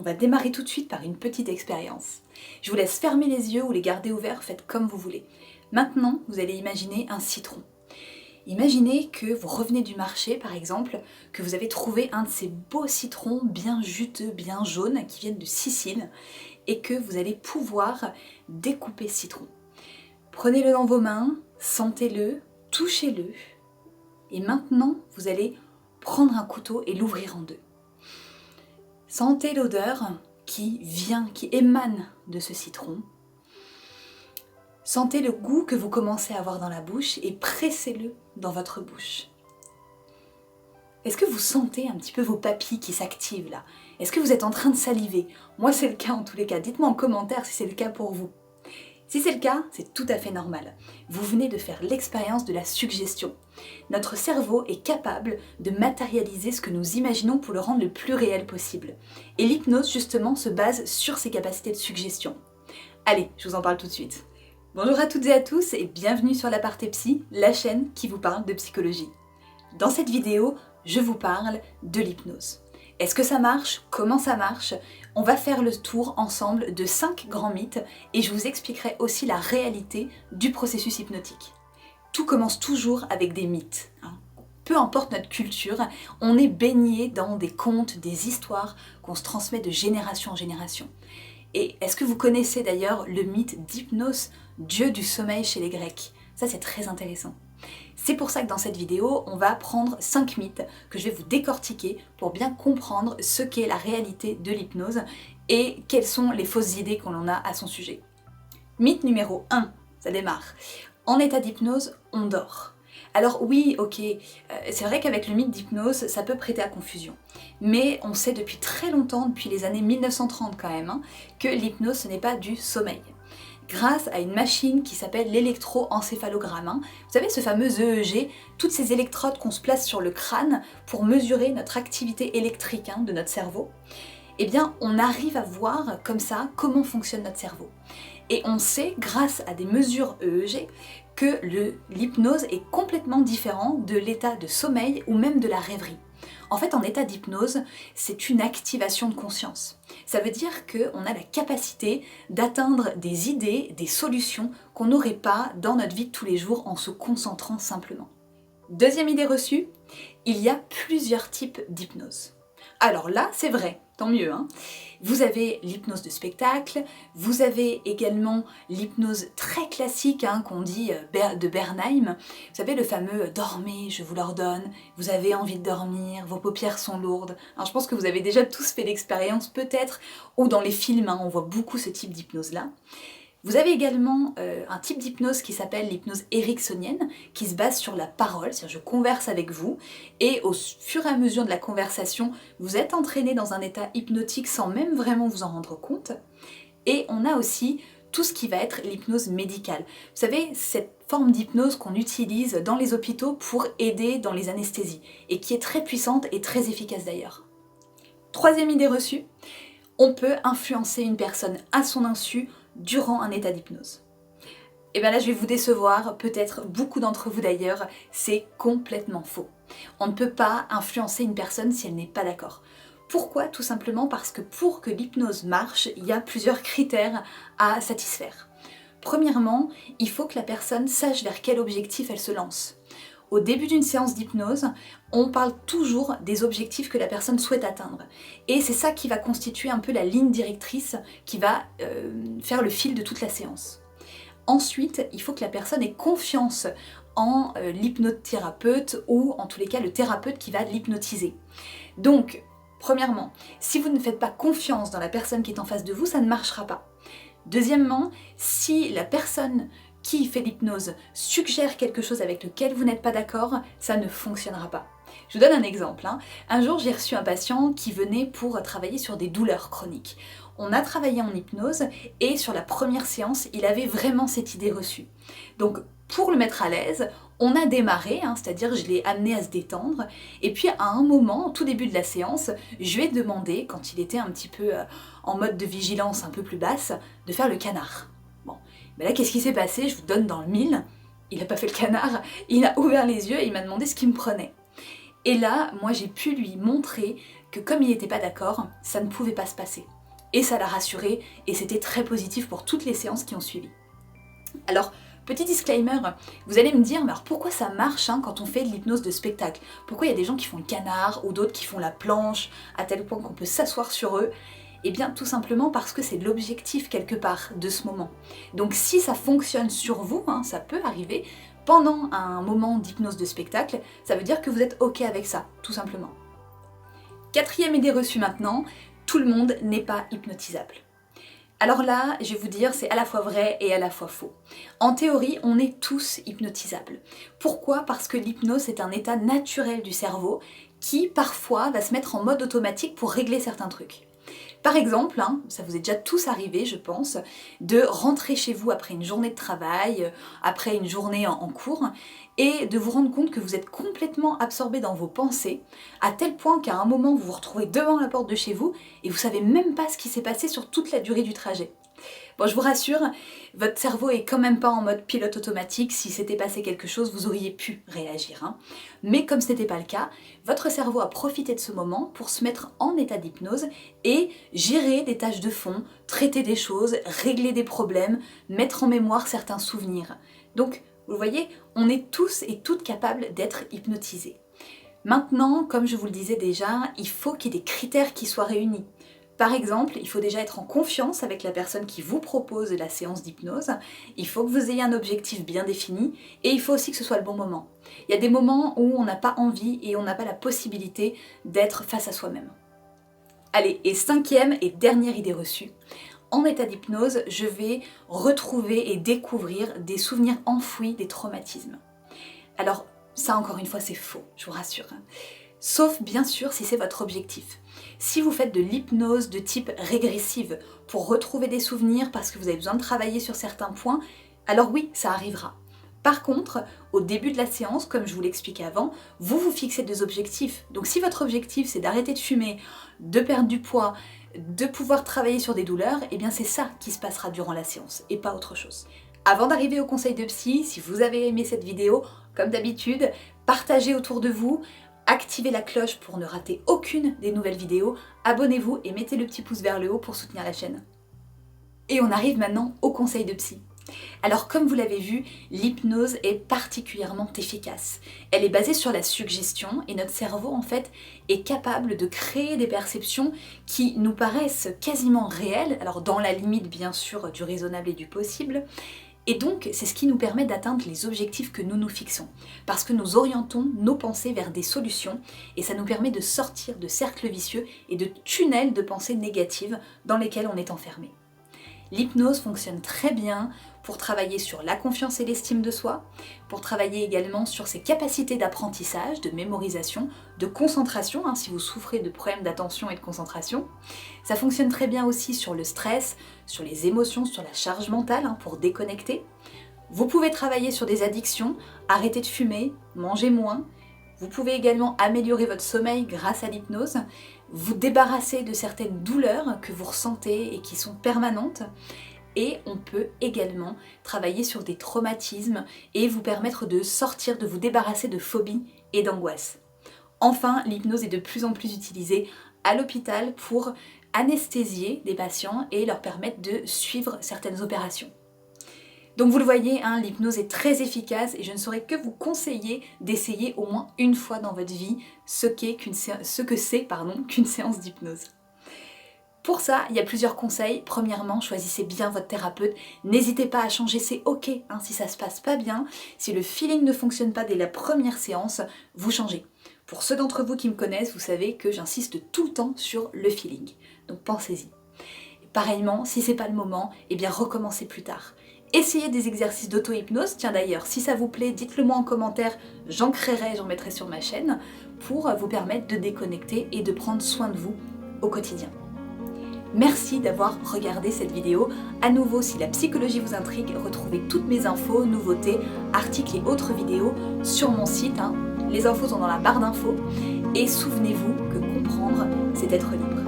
on va démarrer tout de suite par une petite expérience. Je vous laisse fermer les yeux ou les garder ouverts, faites comme vous voulez. Maintenant, vous allez imaginer un citron. Imaginez que vous revenez du marché, par exemple, que vous avez trouvé un de ces beaux citrons bien juteux, bien jaunes, qui viennent de Sicile, et que vous allez pouvoir découper ce citron. Prenez-le dans vos mains, sentez-le, touchez-le, et maintenant, vous allez prendre un couteau et l'ouvrir en deux. Sentez l'odeur qui émane de ce citron. Sentez le goût que vous commencez à avoir dans la bouche et pressez-le dans votre bouche. Est-ce que vous sentez un petit peu vos papilles qui s'activent là? Est-ce que vous êtes en train de saliver? Moi c'est le cas en tous les cas, dites-moi en commentaire si c'est le cas pour vous. Si c'est le cas, c'est tout à fait normal. Vous venez de faire l'expérience de la suggestion. Notre cerveau est capable de matérialiser ce que nous imaginons pour le rendre le plus réel possible. Et l'hypnose justement se base sur ces capacités de suggestion. Allez, je vous en parle tout de suite. Bonjour à toutes et à tous et bienvenue sur l'Aparté Psy, la chaîne qui vous parle de psychologie. Dans cette vidéo, je vous parle de l'hypnose. Est-ce que ça marche? Comment ça marche? On va faire le tour ensemble de 5 grands mythes et je vous expliquerai aussi la réalité du processus hypnotique. Tout commence toujours avec des mythes. Peu importe notre culture, on est baigné dans des contes, des histoires qu'on se transmet de génération en génération. Et est-ce que vous connaissez d'ailleurs le mythe d'Hypnos, dieu du sommeil chez les Grecs? Ça c'est très intéressant. C'est pour ça que dans cette vidéo, on va prendre 5 mythes que je vais vous décortiquer pour bien comprendre ce qu'est la réalité de l'hypnose et quelles sont les fausses idées qu'on en a à son sujet. Mythe numéro 1, ça démarre. En état d'hypnose, on dort. Alors oui, ok, c'est vrai qu'avec le mythe d'hypnose, ça peut prêter à confusion. Mais on sait depuis très longtemps, depuis les années 1930 quand même, que l'hypnose ce n'est pas du sommeil. Grâce à une machine qui s'appelle l'électroencéphalogramme, vous savez ce fameux EEG, toutes ces électrodes qu'on se place sur le crâne pour mesurer notre activité électrique de notre cerveau, eh bien on arrive à voir comme ça comment fonctionne notre cerveau. Et on sait, grâce à des mesures EEG, que l'hypnose est complètement différent de l'état de sommeil ou même de la rêverie. En fait, en état d'hypnose, c'est une activation de conscience. Ça veut dire qu'on a la capacité d'atteindre des idées, des solutions qu'on n'aurait pas dans notre vie de tous les jours en se concentrant simplement. Deuxième idée reçue, il y a plusieurs types d'hypnose. Alors là, c'est vrai, tant mieux. Vous avez l'hypnose de spectacle, vous avez également l'hypnose très classique qu'on dit de Bernheim. Vous savez le fameux « dormez, je vous l'ordonne », vous avez envie de dormir, vos paupières sont lourdes. Alors, je pense que vous avez déjà tous fait l'expérience peut-être, ou dans les films, on voit beaucoup ce type d'hypnose-là. Vous avez également un type d'hypnose qui s'appelle l'hypnose ericksonienne, qui se base sur la parole, c'est-à-dire je converse avec vous, et au fur et à mesure de la conversation, vous êtes entraîné dans un état hypnotique sans même vraiment vous en rendre compte. Et on a aussi tout ce qui va être l'hypnose médicale. Vous savez, cette forme d'hypnose qu'on utilise dans les hôpitaux pour aider dans les anesthésies, et qui est très puissante et très efficace d'ailleurs. Troisième idée reçue, on peut influencer une personne à son insu durant un état d'hypnose. Et bien là je vais vous décevoir, peut-être beaucoup d'entre vous d'ailleurs, c'est complètement faux. On ne peut pas influencer une personne si elle n'est pas d'accord. Pourquoi? Tout simplement parce que pour que l'hypnose marche, il y a plusieurs critères à satisfaire. Premièrement, il faut que la personne sache vers quel objectif elle se lance. Au début d'une séance d'hypnose, on parle toujours des objectifs que la personne souhaite atteindre. Et c'est ça qui va constituer un peu la ligne directrice qui va faire le fil de toute la séance. Ensuite, il faut que la personne ait confiance en l'hypnothérapeute ou en tous les cas le thérapeute qui va l'hypnotiser. Donc, premièrement, si vous ne faites pas confiance dans la personne qui est en face de vous, ça ne marchera pas. Deuxièmement, si la personne qui fait l'hypnose suggère quelque chose avec lequel vous n'êtes pas d'accord, ça ne fonctionnera pas. Je vous donne un exemple. Un jour, j'ai reçu un patient qui venait pour travailler sur des douleurs chroniques. On a travaillé en hypnose et sur la première séance, il avait vraiment cette idée reçue. Donc, pour le mettre à l'aise, on a démarré, c'est-à-dire je l'ai amené à se détendre, et puis à un moment, au tout début de la séance, je lui ai demandé, quand il était un petit peu en mode de vigilance un peu plus basse, de faire le canard. Mais là, qu'est-ce qui s'est passé? Je vous donne dans le mille. Il n'a pas fait le canard, il a ouvert les yeux et il m'a demandé ce qu'il me prenait. Et là, moi, j'ai pu lui montrer que comme il n'était pas d'accord, ça ne pouvait pas se passer. Et ça l'a rassuré, et c'était très positif pour toutes les séances qui ont suivi. Alors, petit disclaimer, vous allez me dire, mais alors pourquoi ça marche quand on fait de l'hypnose de spectacle? Pourquoi il y a des gens qui font le canard, ou d'autres qui font la planche, à tel point qu'on peut s'asseoir sur eux? Eh bien tout simplement parce que c'est l'objectif quelque part de ce moment. Donc si ça fonctionne sur vous, ça peut arriver, pendant un moment d'hypnose de spectacle, ça veut dire que vous êtes ok avec ça, tout simplement. Quatrième idée reçue maintenant, tout le monde n'est pas hypnotisable. Alors là, je vais vous dire, c'est à la fois vrai et à la fois faux. En théorie, on est tous hypnotisables. Pourquoi? Parce que l'hypnose est un état naturel du cerveau qui, parfois, va se mettre en mode automatique pour régler certains trucs. Par exemple, ça vous est déjà tous arrivé, je pense, de rentrer chez vous après une journée de travail, après une journée en cours, et de vous rendre compte que vous êtes complètement absorbé dans vos pensées, à tel point qu'à un moment vous vous retrouvez devant la porte de chez vous et vous savez même pas ce qui s'est passé sur toute la durée du trajet. Bon, je vous rassure, votre cerveau est quand même pas en mode pilote automatique. Si s'était passé quelque chose, vous auriez pu réagir. Mais comme ce n'était pas le cas, votre cerveau a profité de ce moment pour se mettre en état d'hypnose et gérer des tâches de fond, traiter des choses, régler des problèmes, mettre en mémoire certains souvenirs. Donc, vous voyez, on est tous et toutes capables d'être hypnotisés. Maintenant, comme je vous le disais déjà, il faut qu'il y ait des critères qui soient réunis. Par exemple, il faut déjà être en confiance avec la personne qui vous propose la séance d'hypnose, il faut que vous ayez un objectif bien défini et il faut aussi que ce soit le bon moment. Il y a des moments où on n'a pas envie et on n'a pas la possibilité d'être face à soi-même. Allez, et cinquième et dernière idée reçue, en état d'hypnose, je vais retrouver et découvrir des souvenirs enfouis, des traumatismes. Alors, ça encore une fois c'est faux, je vous rassure. Sauf bien sûr si c'est votre objectif. Si vous faites de l'hypnose de type régressive pour retrouver des souvenirs parce que vous avez besoin de travailler sur certains points, alors oui, ça arrivera. Par contre, au début de la séance, comme je vous l'expliquais avant, vous vous fixez des objectifs. Donc si votre objectif c'est d'arrêter de fumer, de perdre du poids, de pouvoir travailler sur des douleurs, eh bien c'est ça qui se passera durant la séance et pas autre chose. Avant d'arriver au conseil de psy, si vous avez aimé cette vidéo, comme d'habitude, partagez autour de vous, activez la cloche pour ne rater aucune des nouvelles vidéos, abonnez-vous et mettez le petit pouce vers le haut pour soutenir la chaîne. Et on arrive maintenant au conseil de psy. Alors comme vous l'avez vu, l'hypnose est particulièrement efficace. Elle est basée sur la suggestion et notre cerveau en fait est capable de créer des perceptions qui nous paraissent quasiment réelles, alors dans la limite bien sûr du raisonnable et du possible. Et donc, c'est ce qui nous permet d'atteindre les objectifs que nous nous fixons. Parce que nous orientons nos pensées vers des solutions et ça nous permet de sortir de cercles vicieux et de tunnels de pensées négatives dans lesquels on est enfermé. L'hypnose fonctionne très bien pour travailler sur la confiance et l'estime de soi, pour travailler également sur ses capacités d'apprentissage, de mémorisation, de concentration, si vous souffrez de problèmes d'attention et de concentration. Ça fonctionne très bien aussi sur le stress, sur les émotions, sur la charge mentale, pour déconnecter. Vous pouvez travailler sur des addictions, arrêter de fumer, manger moins. Vous pouvez également améliorer votre sommeil grâce à l'hypnose, vous débarrasser de certaines douleurs que vous ressentez et qui sont permanentes. Et on peut également travailler sur des traumatismes et vous permettre de sortir, de vous débarrasser de phobies et d'angoisses. Enfin, l'hypnose est de plus en plus utilisée à l'hôpital pour anesthésier des patients et leur permettre de suivre certaines opérations. Donc vous le voyez, l'hypnose est très efficace et je ne saurais que vous conseiller d'essayer au moins une fois dans votre vie ce que c'est qu'une séance d'hypnose. Pour ça, il y a plusieurs conseils. Premièrement, choisissez bien votre thérapeute. N'hésitez pas à changer, c'est ok si ça se passe pas bien. Si le feeling ne fonctionne pas dès la première séance, vous changez. Pour ceux d'entre vous qui me connaissent, vous savez que j'insiste tout le temps sur le feeling. Donc pensez-y. Pareillement, si c'est pas le moment, recommencez plus tard. Essayez des exercices d'auto-hypnose. Tiens d'ailleurs, si ça vous plaît, dites-le moi en commentaire, j'en créerai, j'en mettrai sur ma chaîne pour vous permettre de déconnecter et de prendre soin de vous au quotidien. Merci d'avoir regardé cette vidéo. À nouveau, si la psychologie vous intrigue, retrouvez toutes mes infos, nouveautés, articles et autres vidéos sur mon site. Les infos sont dans la barre d'infos. Et souvenez-vous que comprendre, c'est être libre.